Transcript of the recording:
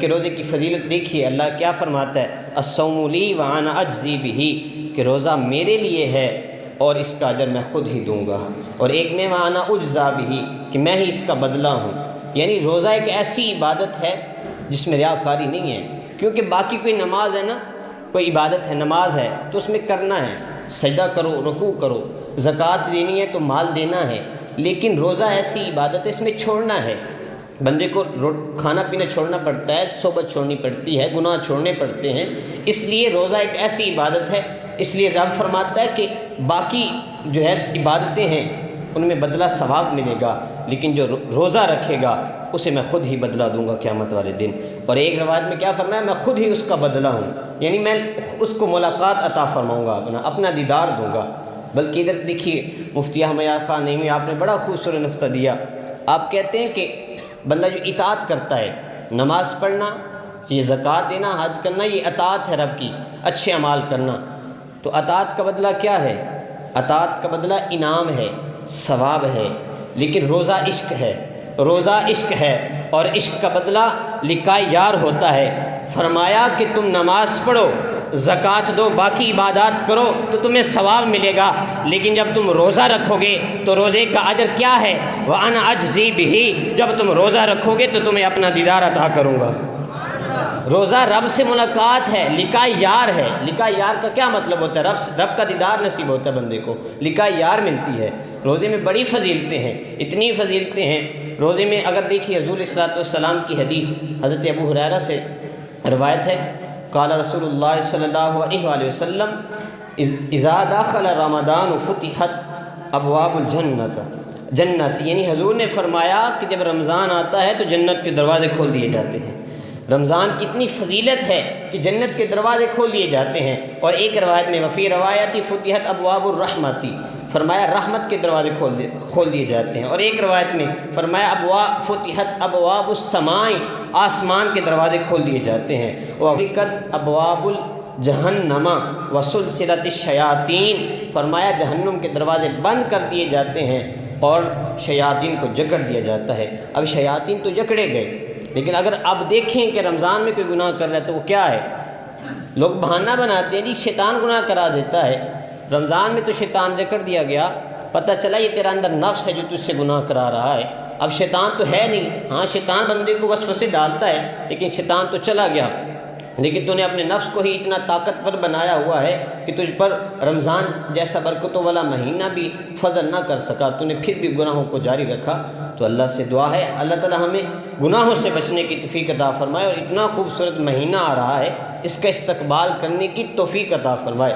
کہ روزے کی فضیلت دیکھیے، اللہ کیا فرماتا ہے، الصوم لی وانا اجزی بہ، کہ روزہ میرے لیے ہے اور اس کا اجر میں خود ہی دوں گا، اور ایک میں وانا اجزا بہ، کہ میں ہی اس کا بدلہ ہوں۔ یعنی روزہ ایک ایسی عبادت ہے جس میں ریاکاری نہیں ہے، کیونکہ باقی کوئی نماز ہے نا، کوئی عبادت ہے، نماز ہے تو اس میں کرنا ہے، سجدہ کرو، رکوع کرو، زکوٰۃ دینی ہے تو مال دینا ہے، لیکن روزہ ایسی عبادت ہے اس میں چھوڑنا ہے، بندے کو کھانا پینا چھوڑنا پڑتا ہے، صحبت چھوڑنی پڑتی ہے، گناہ چھوڑنے پڑتے ہیں، اس لیے روزہ ایک ایسی عبادت ہے، اس لیے رب فرماتا ہے کہ باقی جو ہے عبادتیں ہیں ان میں بدلہ ثواب ملے گا، لیکن جو روزہ رکھے گا اسے میں خود ہی بدلہ دوں گا قیامت والے دن۔ اور ایک روایت میں کیا فرمایا، میں خود ہی اس کا بدلہ ہوں، یعنی میں اس کو ملاقات عطا فرماؤں گا، اپنا دیدار دوں گا۔ بلکہ ادھر دیکھیے مفتی احمد یار خان نعیمی، آپ نے بڑا خوبصورت نقطہ دیا، آپ کہتے ہیں کہ بندہ جو اطاعت کرتا ہے، نماز پڑھنا، یہ زکوٰۃ دینا، حج کرنا، یہ اطاعت ہے رب کی، اچھے اعمال کرنا، تو اطاعت کا بدلہ کیا ہے؟ اطاعت کا بدلہ انعام ہے، ثواب ہے، لیکن روزہ عشق ہے، روزہ عشق ہے، اور عشق کا بدلہ لقائے یار ہوتا ہے۔ فرمایا کہ تم نماز پڑھو، زکوٰۃ دو، باقی عبادات کرو تو تمہیں ثواب ملے گا، لیکن جب تم روزہ رکھو گے تو روزے کا اجر کیا ہے؟ وَأَنَا أَجْزِي بِهِ، جب تم روزہ رکھو گے تو تمہیں اپنا دیدار عطا کروں گا۔ روزہ رب سے ملاقات ہے، لقائے یار ہے۔ لقائے یار کا کیا مطلب ہوتا ہے؟ رب کا دیدار نصیب ہوتا ہے بندے کو، لقائے یار ملتی ہے۔ روزے میں بڑی فضیلتیں ہیں، اتنی فضیلتیں ہیں روزے میں، اگر دیکھیے حضور صلی اللہ علیہ وسلم کی حدیث حضرت ابو ہریرہ سے روایت ہے، قال رسول اللہ صلی اللہ علیہ وآلہ وسلم اذا دخل رمضان فتحت ابواب جنت، یعنی حضور نے فرمایا کہ جب رمضان آتا ہے تو جنت کے دروازے کھول دیے جاتے ہیں۔ رمضان کی اتنی فضیلت ہے کہ جنت کے دروازے کھول دیے جاتے ہیں۔ اور ایک روایت میں وفی روایتی فتحت ابواب الرحمتی، فرمایا رحمت کے دروازے کھول دیے جاتے ہیں۔ اور ایک روایت میں فرمایا فتحت ابواب السماء، آسمان کے دروازے کھول دیے جاتے ہیں۔ وغلقت ابواب الجہنم وسلسلۃ الشیاطین، فرمایا جہنم کے دروازے بند کر دیے جاتے ہیں اور شیاطین کو جکڑ دیا جاتا ہے۔ اب شیاطین تو جکڑے گئے، لیکن اگر اب دیکھیں کہ رمضان میں کوئی گناہ کر رہا ہے تو وہ کیا ہے؟ لوگ بہانہ بناتے ہیں، جی شیطان گناہ کرا دیتا ہے۔ رمضان میں تو شیطان جکڑ دیا گیا، پتہ چلا یہ تیرا اندر نفس ہے جو تجھ سے گناہ کرا رہا ہے۔ اب شیطان تو ہے نہیں، ہاں شیطان بندے کو وسوسے ڈالتا ہے، لیکن شیطان تو چلا گیا، لیکن تو نے اپنے نفس کو ہی اتنا طاقتور بنایا ہوا ہے کہ تجھ پر رمضان جیسا برکتوں والا مہینہ بھی فضل نہ کر سکا، تو نے پھر بھی گناہوں کو جاری رکھا۔ تو اللہ سے دعا ہے اللہ تعالی ہمیں گناہوں سے بچنے کی توفیق عطا فرمائے، اور اتنا خوبصورت مہینہ آ رہا ہے اس کا استقبال کرنے کی توفیق عطا فرمائے۔